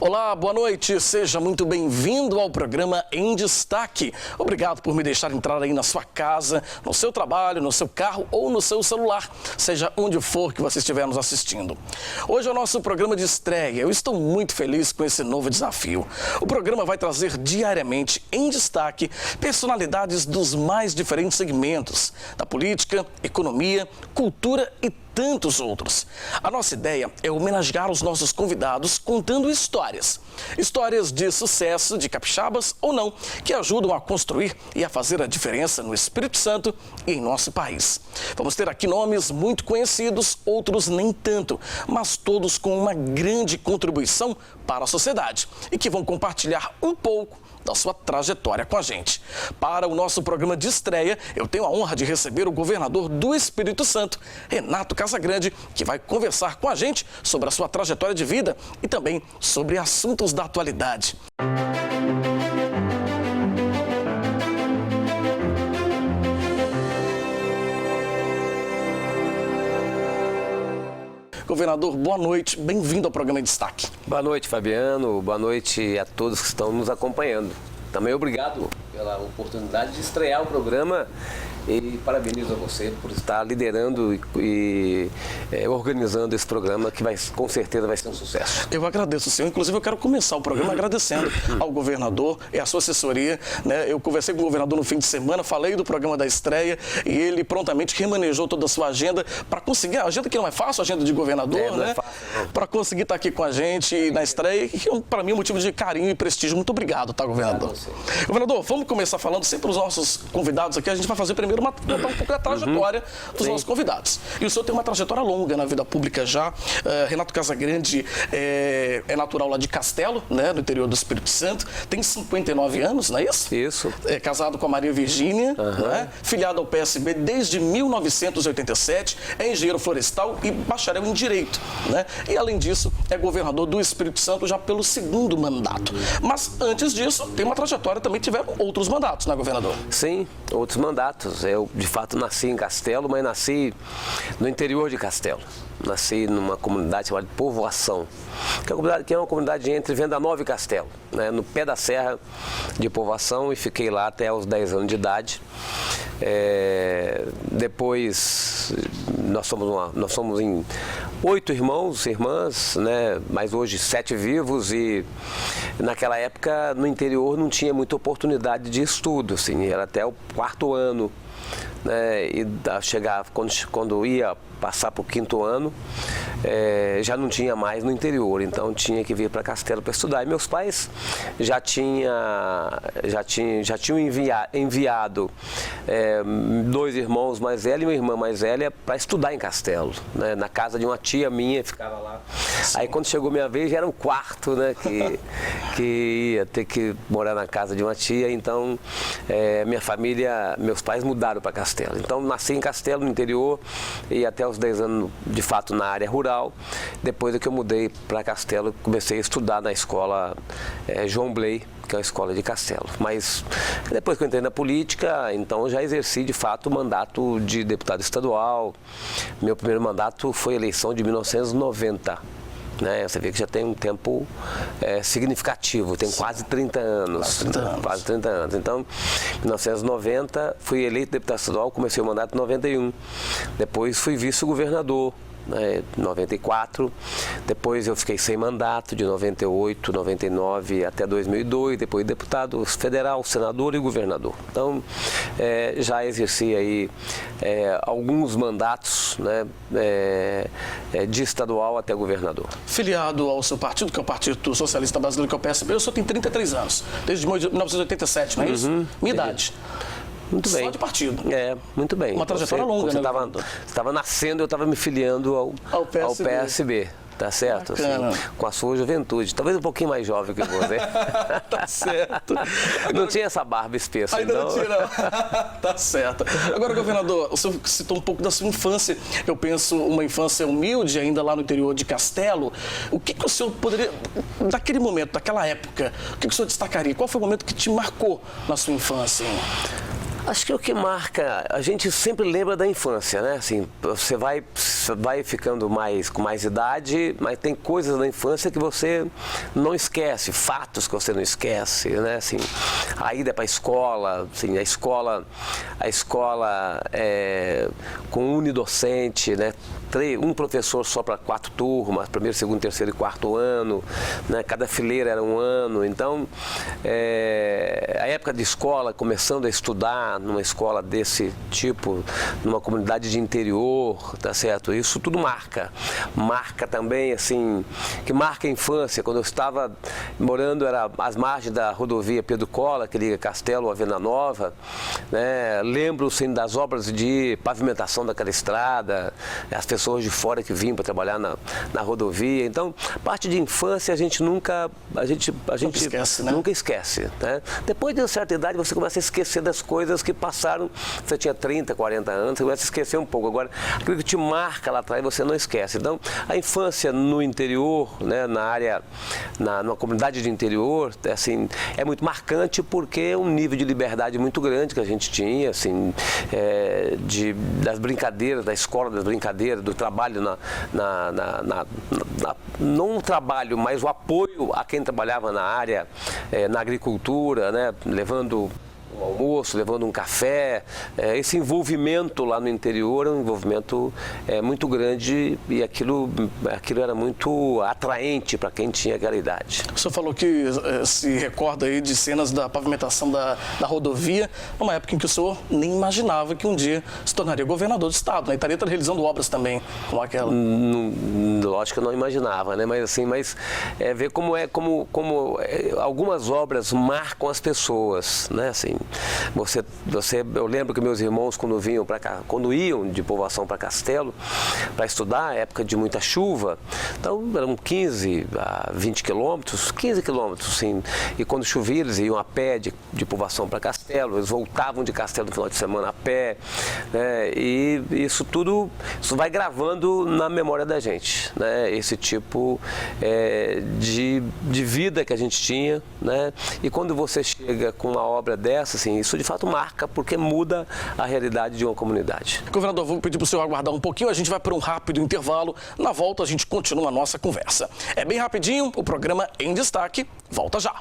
Olá, boa noite, seja muito bem-vindo ao programa Em Destaque. Obrigado por me deixar entrar aí na sua casa, no seu trabalho, no seu carro ou no seu celular, seja onde for que você estiver nos assistindo. Hoje é o nosso programa de estreia. Eu estou muito feliz com esse novo desafio. O programa vai trazer diariamente em destaque personalidades dos mais diferentes segmentos, da política, economia, cultura e tantos outros. A nossa ideia é homenagear os nossos convidados contando histórias. Histórias de sucesso, de capixabas ou não, que ajudam a construir e a fazer a diferença no Espírito Santo e em nosso país. Vamos ter aqui nomes muito conhecidos, outros nem tanto, mas todos com uma grande contribuição para a sociedade e que vão compartilhar um pouco da sua trajetória com a gente. Para o nosso programa de estreia, eu tenho a honra de receber o governador do Espírito Santo, Renato Casagrande, que vai conversar com a gente sobre a sua trajetória de vida e também sobre assuntos da atualidade. Governador, boa noite, bem-vindo ao programa em Destaque. Boa noite, Fabiano, boa noite a todos que estão nos acompanhando. Também obrigado pela oportunidade de estrear o programa e parabenizo a você por estar liderando e organizando esse programa que com certeza vai ser um sucesso. Eu agradeço, senhor. Inclusive, eu quero começar o programa agradecendo ao governador e à sua assessoria, né? Eu conversei com o governador no fim de semana, falei do programa da estreia e ele prontamente remanejou toda a sua agenda para conseguir, a agenda que não é fácil, a agenda de governador, né? Para conseguir estar aqui com a gente na estreia, que para mim é um motivo de carinho e prestígio. Muito obrigado, tá, governador? Governador, vamos começar falando sempre os nossos convidados aqui. A gente vai fazer primeiro contar um pouco da trajetória dos nossos convidados. E o senhor tem uma trajetória longa na vida pública já. Renato Casagrande é natural lá de Castelo, né, no interior do Espírito Santo. Tem 59 anos, não é isso? Isso. É casado com a Maria Virgínia, né, filiado ao PSB desde 1987, é engenheiro florestal e bacharel em Direito, né? E além disso, é governador do Espírito Santo já pelo segundo mandato. Mas antes disso, tem uma trajetória, também tiveram outros mandatos, né, governador? Sim, outros mandatos. Eu, de fato, nasci em Castelo, mas nasci no interior de Castelo. Nasci numa comunidade chamada de Povoação, que é uma comunidade entre Venda Nova e Castelo, né, no pé da serra de Povoação, e fiquei lá até os 10 anos de idade. Depois, nós somos em 8 irmãos e irmãs, né, mas hoje 7 vivos, e naquela época no interior não tinha muita oportunidade de estudo, assim, era até o 4º ano. Né, e quando ia passar para o 5º ano, já não tinha mais no interior, então tinha que vir para Castelo para estudar. E meus pais já tinham enviado 2 irmãos mais velhos e uma irmã mais velha para estudar em Castelo, né, na casa de uma tia minha, ficava lá. Aí quando chegou minha vez, já era o 4º, né, que ia ter que morar na casa de uma tia, então minha família, meus pais mudaram para Castelo. Então nasci em Castelo, no interior, e até os 10 anos, de fato, na área rural. Depois é que eu mudei para Castelo, comecei a estudar na escola João Bley, que é uma escola de Castelo. Mas depois que eu entrei na política, então eu já exerci, de fato, o mandato de deputado estadual. Meu primeiro mandato foi a eleição de 1990. Né, você vê que já tem um tempo significativo, tem quase 30 anos. Quase 30 anos. Então, em 1990, fui eleito deputado estadual, comecei o mandato em 91. Depois fui vice-governador, né, em 94. Depois eu fiquei sem mandato, de 98, 99 até 2002. Depois deputado federal, senador e governador. Então, já exerci aí alguns mandatos, né, de estadual até governador. Filiado ao seu partido, que é o Partido Socialista Brasileiro, que é o PSB, o senhor tem 33 anos, desde 1987, não é isso? Minha idade. Muito bem. Só de partido. Muito bem. Uma trajetória longa, né? Você estava nascendo, eu estava me filiando ao PSB. Tá certo? Assim, com a sua juventude. Talvez um pouquinho mais jovem que você. Tá certo. Não tinha essa barba espessa, ainda então. Não tinha, não. Tá certo. Agora, governador, o senhor citou um pouco da sua infância. Eu penso uma infância humilde, ainda lá no interior de Castelo. O que o senhor poderia, daquele momento, daquela época, o que o senhor destacaria? Qual foi o momento que te marcou na sua infância? Acho que o que marca, a gente sempre lembra da infância, né? Assim, você vai ficando com mais idade, mas tem coisas da infância que você não esquece, fatos que você não esquece, né? Assim, a ida para a escola, assim, a escola com unidocente, né? Um professor só para 4 turmas, primeiro, segundo, terceiro e quarto ano, né? Cada fileira era um ano. Então, a época de escola, começando a estudar numa escola desse tipo, numa comunidade de interior, tá certo? Isso tudo marca também, assim, que marca a infância. Quando eu estava morando, era às margens da rodovia Pedro Cola, que liga Castelo a Venda Nova, né? Lembro, assim, das obras de pavimentação daquela estrada, as pessoas de fora que vinham para trabalhar na rodovia. Então, parte de infância a gente nunca esquece, né? Nunca esquece, né? Depois de uma certa idade você começa a esquecer das coisas que passaram. Você tinha 30, 40 anos, você começa a esquecer um pouco. Agora, aquilo que te marca lá atrás você não esquece. Então, a infância no interior, né, numa comunidade de interior, assim, é muito marcante porque é um nível de liberdade muito grande que a gente tinha, assim, das brincadeiras, da escola, das brincadeiras, do trabalho não o trabalho, mas o apoio a quem trabalhava na área, na agricultura, né, levando um almoço, levando um café. Esse envolvimento lá no interior é um envolvimento muito grande e aquilo era muito atraente para quem tinha aquela idade. O senhor falou que se recorda aí de cenas da pavimentação da rodovia, numa época em que o senhor nem imaginava que um dia se tornaria governador do estado, né? E estaria realizando obras também como aquela. Lógico que eu não imaginava, né? Mas assim, ver como algumas obras marcam as pessoas, né? Assim, eu lembro que meus irmãos quando iam de Povoação para Castelo para estudar, época de muita chuva, então eram 15 a 20 quilômetros, 15 quilômetros, sim. E quando chovia eles iam a pé de Povoação para Castelo, eles voltavam de Castelo no final de semana a pé, né? E isso vai gravando na memória da gente, né? Esse tipo de vida que a gente tinha, né? E quando você chega com uma obra dessa, assim, isso de fato marca, porque muda a realidade de uma comunidade. Governador, vou pedir para o senhor aguardar um pouquinho, a gente vai para um rápido intervalo. Na volta a gente continua a nossa conversa. É bem rapidinho, o programa Em Destaque volta já.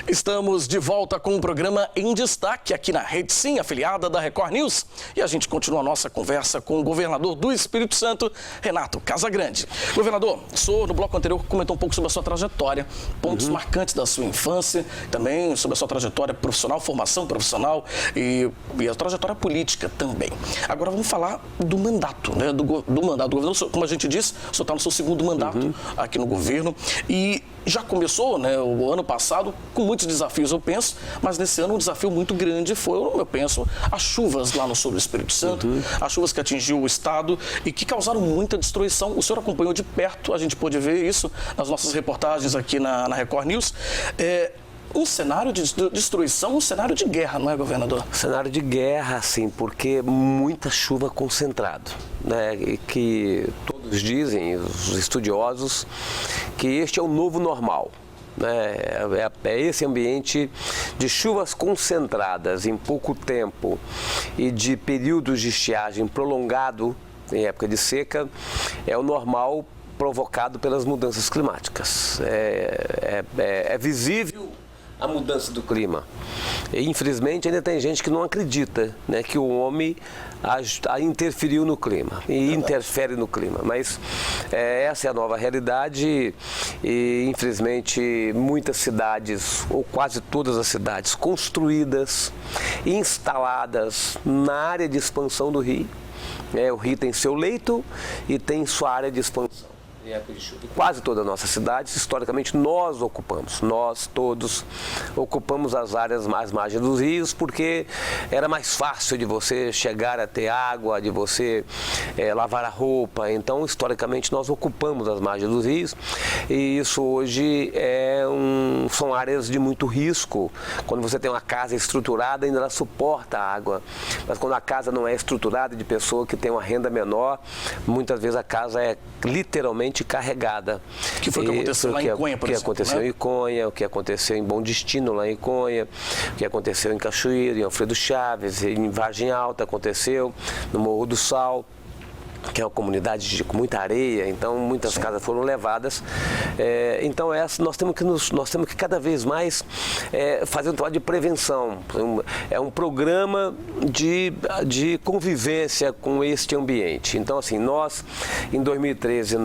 Estamos de volta com o programa Em Destaque aqui na Rede Sim, afiliada da Record News. E a gente continua a nossa conversa com o governador do Espírito Santo, Renato Casagrande. Governador, o senhor no bloco anterior comentou um pouco sobre a sua trajetória, pontos marcantes da sua infância, também sobre a sua trajetória profissional, formação profissional e a trajetória política também. Agora vamos falar do mandato, né? Do mandato do governador. Como a gente disse, o senhor está no seu segundo mandato aqui no governo e já começou, né, o ano passado com muitos desafios, eu penso, mas nesse ano um desafio muito grande foi, eu penso, as chuvas lá no sul do Espírito Santo, as chuvas que atingiu o estado e que causaram muita destruição. O senhor acompanhou de perto, a gente pôde ver isso nas nossas reportagens aqui na Record News. Um cenário de destruição, um cenário de guerra, não é, governador? Cenário de guerra, sim, porque muita chuva concentrada, né? E que todos dizem, os estudiosos, que este é o novo normal, né? É esse ambiente de chuvas concentradas em pouco tempo e de períodos de estiagem prolongado em época de seca, é o normal provocado pelas mudanças climáticas. É visível a mudança do clima. E, infelizmente, ainda tem gente que não acredita, né, que o homem interferiu no clima e interfere no clima. Mas essa é a nova realidade e, infelizmente, muitas cidades, ou quase todas as cidades, construídas, instaladas na área de expansão do rio. O rio tem seu leito e tem sua área de expansão. em época de chuva. Quase toda a nossa cidade, historicamente, nós todos ocupamos as áreas mais margens dos rios, porque era mais fácil de você chegar a ter água, de você lavar a roupa. Então, historicamente, nós ocupamos as margens dos rios, e isso hoje são áreas de muito risco. Quando você tem uma casa estruturada, ainda ela suporta a água, mas quando a casa não é estruturada, de pessoa que tem uma renda menor, muitas vezes a casa é literalmente carregada. O que foi que aconteceu lá em Iconha, por exemplo? O que aconteceu em Iconha, o que aconteceu em Bom Destino, lá em Iconha, o que aconteceu em Cachoeira, em Alfredo Chaves, em Vargem Alta aconteceu, no Morro do Sal, que é uma comunidade com muita areia, então muitas casas foram levadas. Então nós temos que cada vez mais fazer um trabalho de prevenção. É um programa de convivência com este ambiente. Então, assim, nós, em 2013,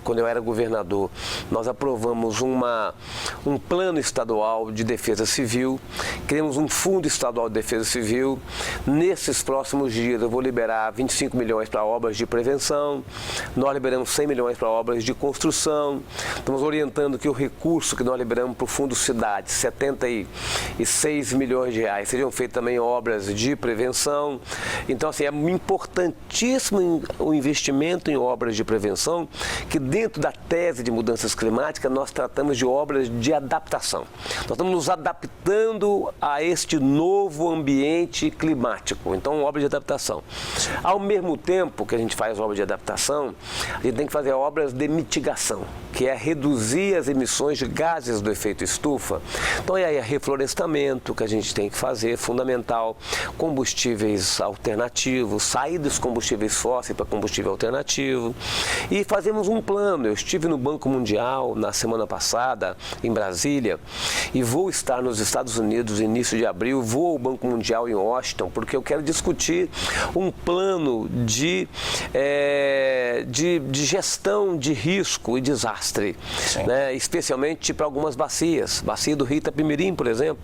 quando eu era governador, nós aprovamos um plano estadual de defesa civil, criamos um fundo estadual de defesa civil. Nesses próximos dias eu vou liberar 25 milhões para obras de prevenção, nós liberamos 100 milhões para obras de construção, estamos orientando que o recurso que nós liberamos para o Fundo Cidade, 76 milhões de reais, sejam feitas também obras de prevenção. Então, assim, é importantíssimo o investimento em obras de prevenção, que dentro da tese de mudanças climáticas nós tratamos de obras de adaptação. Nós estamos nos adaptando a este novo ambiente climático, então obras de adaptação. Ao mesmo tempo que a gente faz obras de adaptação, a gente tem que fazer obras de mitigação, que é reduzir as emissões de gases do efeito estufa. Então é reflorestamento que a gente tem que fazer, fundamental, combustíveis alternativos, sair dos combustíveis fósseis para combustível alternativo, e fazemos um plano. Eu estive no Banco Mundial na semana passada, em Brasília, e vou estar nos Estados Unidos no início de abril, vou ao Banco Mundial em Washington, porque eu quero discutir um plano de gestão de risco e desastre, né? Especialmente para algumas bacias. Bacia do Rio Itapemirim, por exemplo.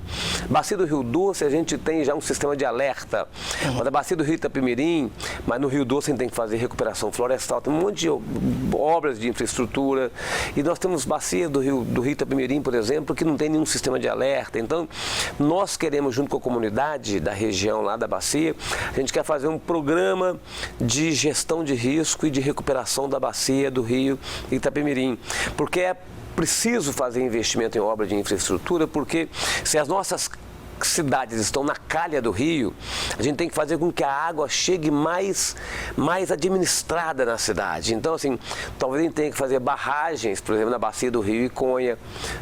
Bacia do Rio Doce, a gente tem já um sistema de alerta. Mas a bacia do Rio Itapemirim, mas no Rio Doce a gente tem que fazer recuperação florestal, tem um monte de obras de infraestrutura. E nós temos bacia do Rio Itapemirim, por exemplo, que não tem nenhum sistema de alerta. Então, nós queremos, junto com a comunidade da região lá da bacia, a gente quer fazer um programa de gestão de risco e de recuperação da bacia do Rio Itapemirim, porque é preciso fazer investimento em obra de infraestrutura, porque se as nossas cidades estão na calha do rio, a gente tem que fazer com que a água chegue mais administrada na cidade. Então, assim, talvez a gente tenha que fazer barragens, por exemplo, na bacia do Rio Iconha,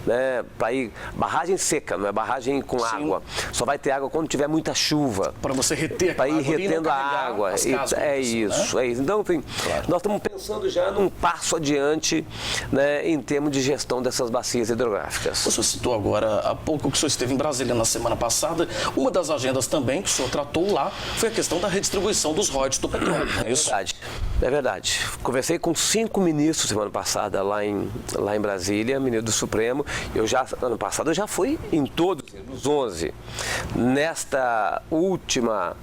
né, para ir barragem seca, não é barragem com água. Só vai ter água quando tiver muita chuva. Para você reter para ir retendo a água. É isso. Então, enfim, nós estamos pensando já num passo adiante, né, em termos de gestão dessas bacias hidrográficas. O senhor citou agora há pouco que o senhor esteve em Brasília na semana passada. Uma das agendas também que o senhor tratou lá foi a questão da redistribuição dos royalties do petróleo. É isso? É verdade. Conversei com 5 ministros semana passada lá em Brasília, ministro do Supremo. Ano passado eu já fui em todos os 11. Nesta última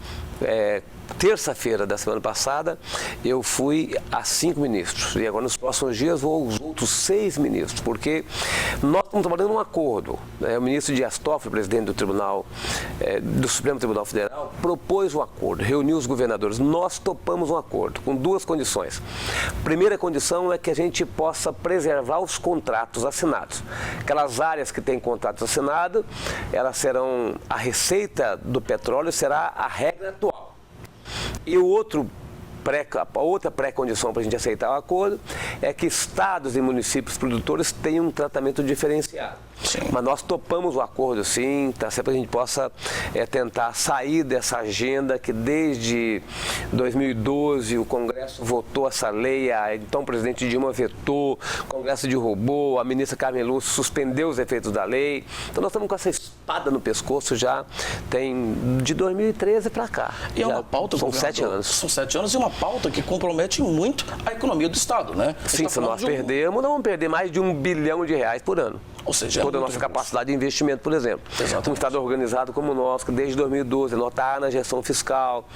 terça-feira da semana passada, eu fui a 5 ministros. E agora, nos próximos dias, vou aos outros 6 ministros, porque nós estamos trabalhando um acordo. O ministro Dias Toffoli, presidente do Supremo Tribunal Federal, propôs um acordo, reuniu os governadores. Nós topamos um acordo com 2 condições. A primeira condição é que a gente possa preservar os contratos assinados. Aquelas áreas que têm contratos assinados, elas serão, a receita do petróleo será a regra atual. E a outra pré-condição para a gente aceitar o acordo é que estados e municípios produtores tenham um tratamento diferenciado. Sim. Mas nós topamos o acordo, sim, tá certo, para que a gente possa tentar sair dessa agenda que desde 2012 o Congresso votou essa lei, então o presidente Dilma vetou, o Congresso derrubou, a ministra Carmen Lúcia suspendeu os efeitos da lei. Então nós estamos com essa espada no pescoço já tem de 2013 para cá. E é uma pauta, são 7 anos. São 7 anos e uma pauta que compromete muito a economia do Estado, né? Sim, se nós perdermos, não vamos perder mais de R$1 bilhão por ano. Ou seja, toda a nossa capacidade de investimento, por exemplo. Exatamente. Um Estado organizado como o nosso, que desde 2012 está na gestão fiscal,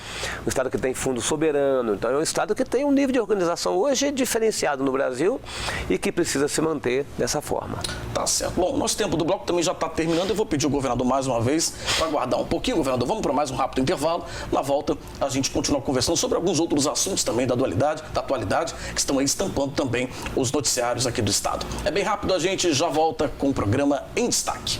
um Estado que tem fundo soberano. Então, é um Estado que tem um nível de organização hoje diferenciado no Brasil e que precisa se manter dessa forma. Tá certo. Bom, nosso tempo do bloco também já está terminando. Eu vou pedir ao governador mais uma vez para aguardar um pouquinho. Governador, vamos para mais um rápido intervalo. Na volta, a gente continua conversando sobre alguns outros assuntos também da atualidade, que estão aí estampando também os noticiários aqui do Estado. É bem rápido, a gente já volta com o programa Em Destaque.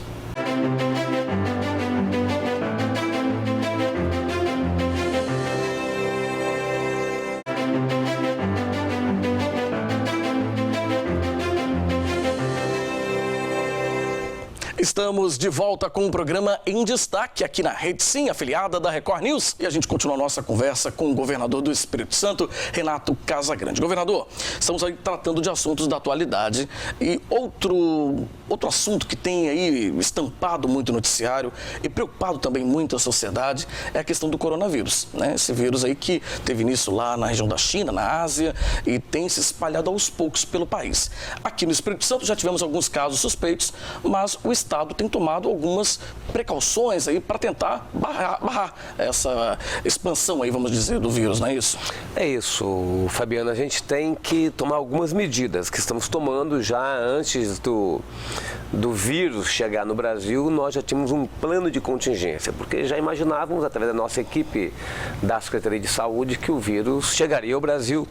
Estamos de volta com o programa Em Destaque aqui na Rede Sim, afiliada da Record News. E a gente continua a nossa conversa com o governador do Espírito Santo, Renato Casagrande. Governador, estamos aí tratando de assuntos da atualidade e outro assunto que tem aí estampado muito o noticiário e preocupado também muito a sociedade é a questão do coronavírus, né? Esse vírus aí que teve início lá na região da China, na Ásia, e tem se espalhado aos poucos pelo país. Aqui no Espírito Santo já tivemos alguns casos suspeitos, mas o Estado tem tomado algumas precauções aí para tentar barrar essa expansão aí, vamos dizer, do vírus, não é isso? É isso, Fabiana. A gente tem que tomar algumas medidas que estamos tomando já antes do vírus chegar no Brasil. Nós já tínhamos um plano de contingência, porque já imaginávamos, através da nossa equipe da Secretaria de Saúde, que o vírus chegaria ao Brasil,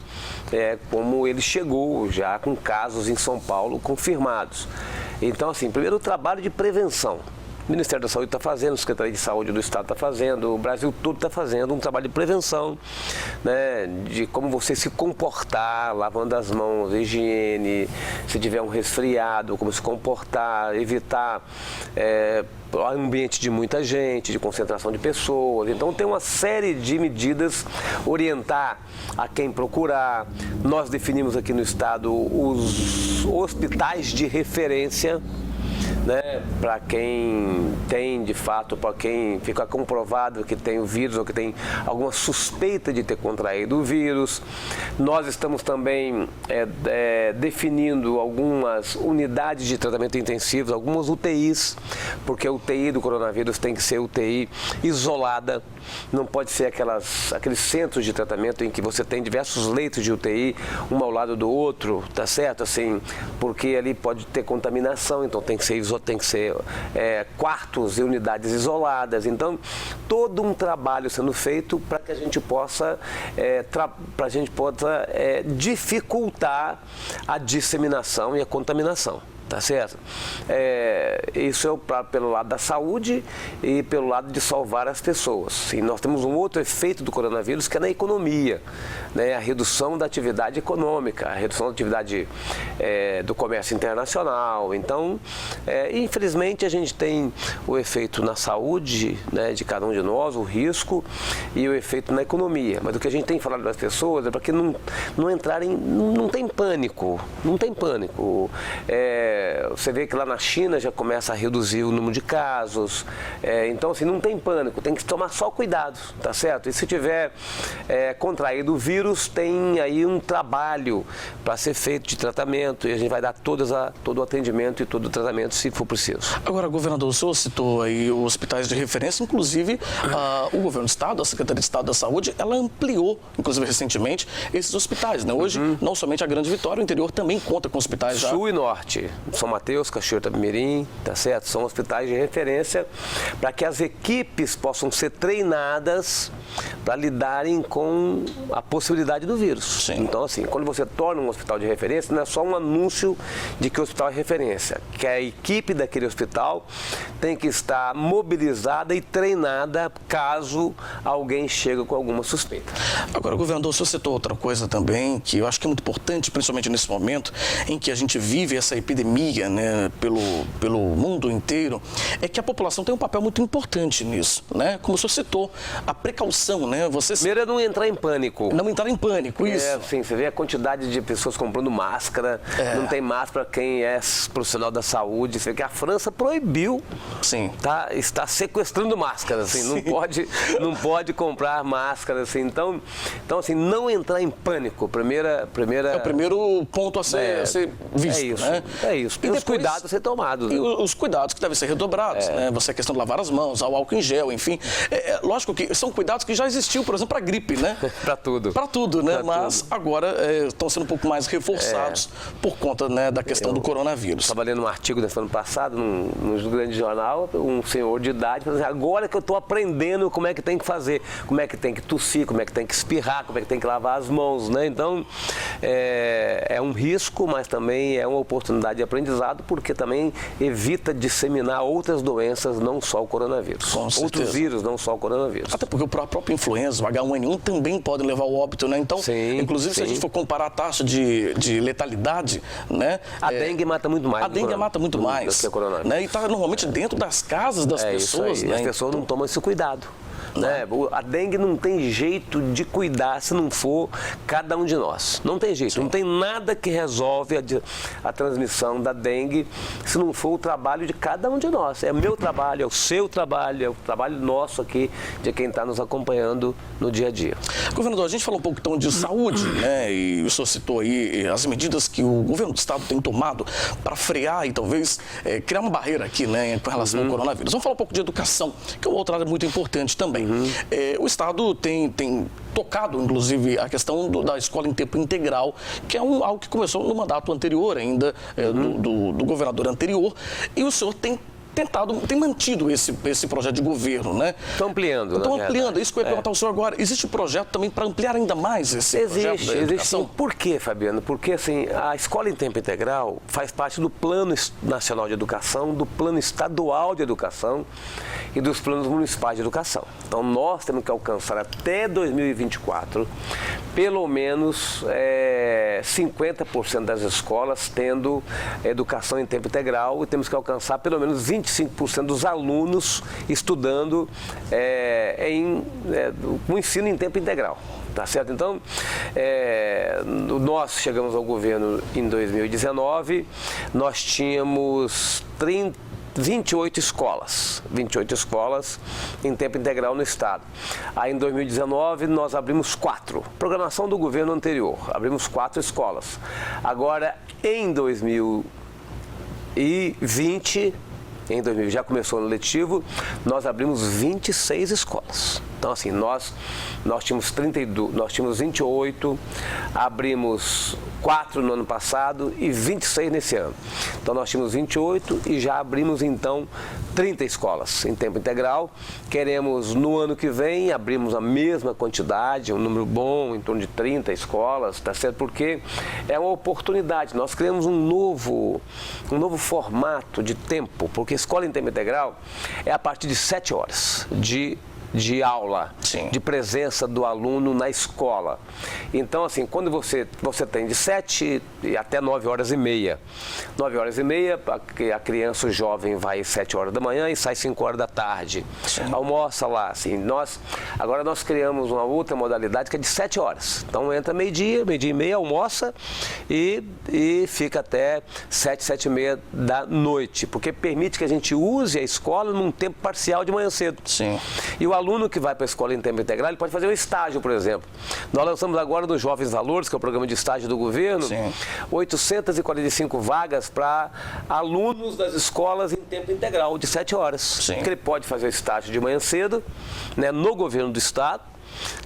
como ele chegou já com casos em São Paulo confirmados. Então, assim, primeiro o trabalho de prevenção. O Ministério da Saúde está fazendo, a Secretaria de Saúde do Estado está fazendo, o Brasil todo está fazendo um trabalho de prevenção, né, de como você se comportar, lavando as mãos, higiene, se tiver um resfriado, como se comportar, evitar ambiente de muita gente, de concentração de pessoas. Então tem uma série de medidas, orientar a quem procurar. Nós definimos aqui no Estado os hospitais de referência, né, para quem tem, de fato, para quem fica comprovado que tem o vírus ou que tem alguma suspeita de ter contraído o vírus. Nós estamos também definindo algumas unidades de tratamento intensivo, algumas UTIs, porque a UTI do coronavírus tem que ser UTI isolada, não pode ser aqueles centros de tratamento em que você tem diversos leitos de UTI, um ao lado do outro, tá certo? Assim, porque ali pode ter contaminação, então tem que ser quartos e unidades isoladas. Então, todo um trabalho sendo feito para que a gente possa, dificultar a disseminação e a contaminação. Tá certo? Isso é pelo lado da saúde e pelo lado de salvar as pessoas. E nós temos um outro efeito do coronavírus que é na economia, né? A redução da atividade econômica, a redução da atividade do comércio internacional. Então, infelizmente, a gente tem o efeito na saúde, né, de cada um de nós, o risco, e o efeito na economia. Mas o que a gente tem falado das pessoas é para que não entrarem, não tem pânico, não tem pânico. Você vê que lá na China já começa a reduzir o número de casos, então assim, não tem pânico, tem que tomar só cuidado, tá certo? E se tiver contraído o vírus, tem aí um trabalho para ser feito de tratamento e a gente vai dar todo o atendimento e todo o tratamento se for preciso. Agora, governador, o senhor citou aí os hospitais de referência, inclusive o governo do Estado, a Secretaria de Estado da Saúde, ela ampliou, inclusive recentemente, esses hospitais, né? Hoje, não somente a Grande Vitória, o interior também conta com hospitais já. Sul e Norte. São Mateus, Cachoeira do Mirim, tá certo? São hospitais de referência para que as equipes possam ser treinadas para lidarem com a possibilidade do vírus. Sim. Então, assim, quando você torna um hospital de referência, não é só um anúncio de que o hospital é referência, que a equipe daquele hospital tem que estar mobilizada e treinada caso alguém chegue com alguma suspeita. Agora, governador, o senhor citou outra coisa também, que eu acho que é muito importante, principalmente nesse momento em que a gente vive essa epidemia, né, pelo mundo inteiro, é que a população tem um papel muito importante nisso, né? Como o senhor citou, a precaução, né, né? Primeiro é não entrar em pânico. Não entrar em pânico, isso. Sim, você vê a quantidade de pessoas comprando máscara, não tem máscara quem é profissional da saúde. Você vê que a França proibiu, está sequestrando máscaras, assim, não pode comprar máscaras, assim. Então, assim, não entrar em pânico, primeira... É o primeiro ponto a ser visto, é isso, né? É isso. E os cuidados a ser tomados. E os cuidados que devem ser redobrados, né? Você, a questão de lavar as mãos, o álcool em gel, enfim. Lógico que são cuidados que já existiam, por exemplo, para a gripe, né? Para tudo. Para tudo, né? Mas agora estão sendo um pouco mais reforçados por conta, né, da questão do coronavírus. Estava lendo um artigo no ano passado, num grande jornal, um senhor de idade, falando assim, agora que eu estou aprendendo como é que tem que fazer, como é que tem que tossir, como é que tem que espirrar, como é que tem que lavar as mãos, né? Então, é um risco, mas também é uma oportunidade de aprendizado, porque também evita disseminar outras doenças, não só o coronavírus. Outros vírus, não só o coronavírus. Até porque o próprio influenza, o H1N1, também podem levar ao óbito, né? Então, inclusive, se a gente for comparar a taxa de letalidade, né? A dengue mata muito mais. A dengue mata muito mais. Do que o coronavírus. Né? E está normalmente dentro das casas das pessoas. Né? As pessoas não tomam esse cuidado. Né? A dengue não tem jeito de cuidar se não for cada um de nós. Não tem jeito, não tem nada que resolve a transmissão da dengue se não for o trabalho de cada um de nós. É meu trabalho, é o seu trabalho, é o trabalho nosso aqui, de quem está nos acompanhando no dia a dia. Governador, a gente falou um pouco então de saúde, né? E o senhor citou aí as medidas que o governo do estado tem tomado para frear e talvez criar uma barreira aqui, né, com relação ao coronavírus. Vamos falar um pouco de educação, que é uma outra área muito importante também. O Estado tem tocado, inclusive, a questão da escola em tempo integral, que é algo que começou no mandato anterior ainda, do governador anterior, e o senhor tem mantido esse projeto de governo, né? Estão ampliando, Estão ampliando, isso que eu ia perguntar ao senhor agora. Existe um projeto também para ampliar ainda mais esse projeto da educação? Existe. Por quê, Fabiano? Porque, assim, a escola em tempo integral faz parte do Plano Nacional de Educação, do Plano Estadual de Educação e dos planos municipais de educação. Então, nós temos que alcançar até 2024, pelo menos 50% das escolas tendo educação em tempo integral, e temos que alcançar pelo menos 25% dos alunos estudando o ensino em tempo integral. Tá certo? Então, nós chegamos ao governo em 2019, nós tínhamos 28 escolas em tempo integral no estado. Aí em 2019 nós abrimos 4, programação do governo anterior, abrimos 4 escolas. Agora em 2020, já começou no letivo, nós abrimos 26 escolas. Então, assim, nós tínhamos 28, abrimos 4 no ano passado e 26 nesse ano. Então, nós tínhamos 28 e já abrimos, então, 30 escolas em tempo integral. Queremos, no ano que vem, abrimos a mesma quantidade, um número bom, em torno de 30 escolas, tá certo? Porque é uma oportunidade. Nós criamos um novo formato de tempo, porque escola em tempo integral é a partir de 7 horas de aula, de presença do aluno na escola. Então, assim, quando você tem de 7 até 9 horas e meia. 9 horas e meia, a criança, o jovem vai às 7 horas da manhã e sai 5 horas da tarde. Almoça lá, assim. Agora nós criamos uma outra modalidade que é de 7 horas. Então entra meio-dia e meia, almoça e fica até 7 e meia da noite, porque permite que a gente use a escola num tempo parcial de manhã cedo. E o aluno que vai para a escola em tempo integral, ele pode fazer um estágio, por exemplo. Nós lançamos agora no Jovens Valores, que é o programa de estágio do governo, 845 vagas para alunos das escolas em tempo integral, de 7 horas. Que ele pode fazer o estágio de manhã cedo, né, no governo do estado,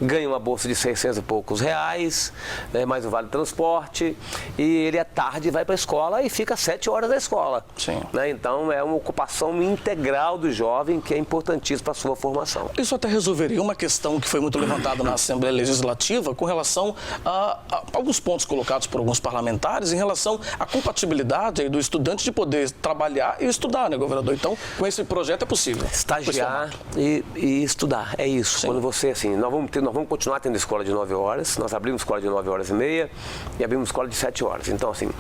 ganha uma bolsa de 600 e poucos reais, né, mais o vale transporte, e ele à tarde vai para a escola e fica 7 horas na escola. Né? Então é uma ocupação integral do jovem que é importantíssima para a sua formação. Isso até resolveria uma questão que foi muito levantada na Assembleia Legislativa com relação a alguns pontos colocados por alguns parlamentares em relação à compatibilidade do estudante de poder trabalhar e estudar, né, governador? Então, com esse projeto é possível. Estagiar e estudar, é isso. Quando você, assim, nós nós vamos continuar tendo escola de 9 horas, nós abrimos escola de 9 horas e meia e abrimos escola de 7 horas. Então, assim,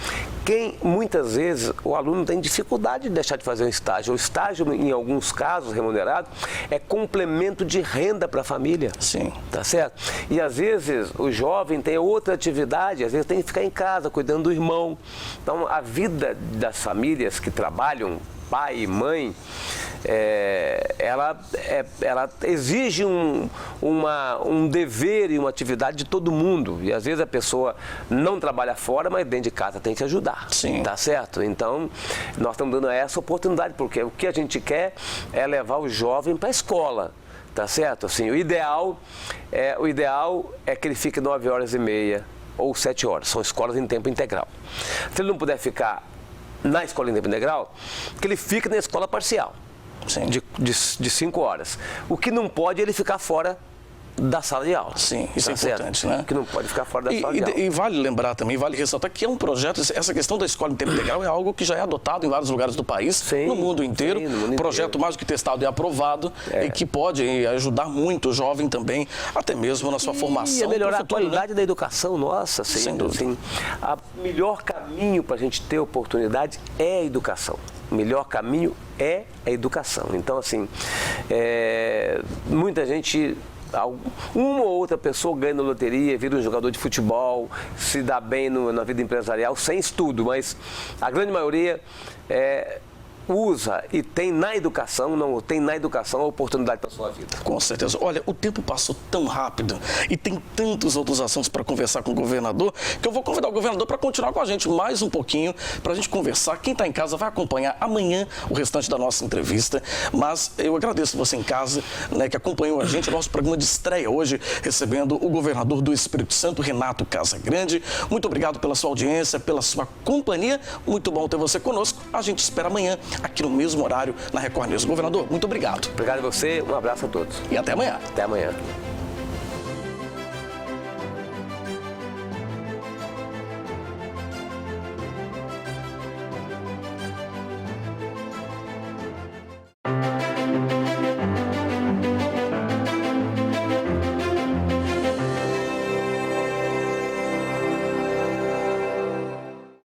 muitas vezes o aluno tem dificuldade de deixar de fazer um estágio. O estágio, em alguns casos, remunerado, é complemento de renda para a família. Sim. Tá certo? E às vezes o jovem tem outra atividade, às vezes tem que ficar em casa cuidando do irmão. Então, a vida das famílias que trabalham, pai e mãe, ela exige um dever e uma atividade de todo mundo. E às vezes a pessoa não trabalha fora, mas dentro de casa tem que ajudar. Sim. Tá certo? Então, nós estamos dando essa oportunidade, porque o que a gente quer é levar o jovem para a escola. Tá certo? Assim, o ideal é que ele fique 9 horas e meia ou 7 horas. São escolas em tempo integral. Se ele não puder ficar na escola em tempo integral, que ele fique na escola parcial. Sim. De 5 horas. O que não pode é ele ficar fora da sala de aula. Sim, isso é importante, né? Que não pode ficar fora da sala de aula. E vale lembrar também, vale ressaltar que é um projeto, essa questão da escola em tempo integral é algo que já é adotado em vários lugares do país, sim, no mundo inteiro. Sim, no mundo projeto inteiro. Mais do que testado e aprovado, e que pode ajudar muito o jovem também, até mesmo na sua formação. E melhorar futuro, a qualidade da educação nossa. Assim, sem dúvida. Assim, o melhor caminho para a gente ter oportunidade é a educação. O melhor caminho é a educação. Então, assim, muita gente... Uma ou outra pessoa ganha na loteria, vira um jogador de futebol, se dá bem na vida empresarial sem estudo, mas a grande maioria usa e tem na educação a oportunidade para a sua vida. Com certeza. Olha, o tempo passou tão rápido e tem tantos outros assuntos para conversar com o governador que eu vou convidar o governador para continuar com a gente mais um pouquinho, para a gente conversar. Quem está em casa vai acompanhar amanhã o restante da nossa entrevista, mas eu agradeço você em casa, né, que acompanhou a gente, nosso programa de estreia hoje, recebendo o governador do Espírito Santo, Renato Casagrande. Muito obrigado pela sua audiência, pela sua companhia. Muito bom ter você conosco. A gente espera amanhã aqui no mesmo horário na Record News. Governador, muito obrigado. Obrigado a você, um abraço a todos. E até amanhã. Até amanhã.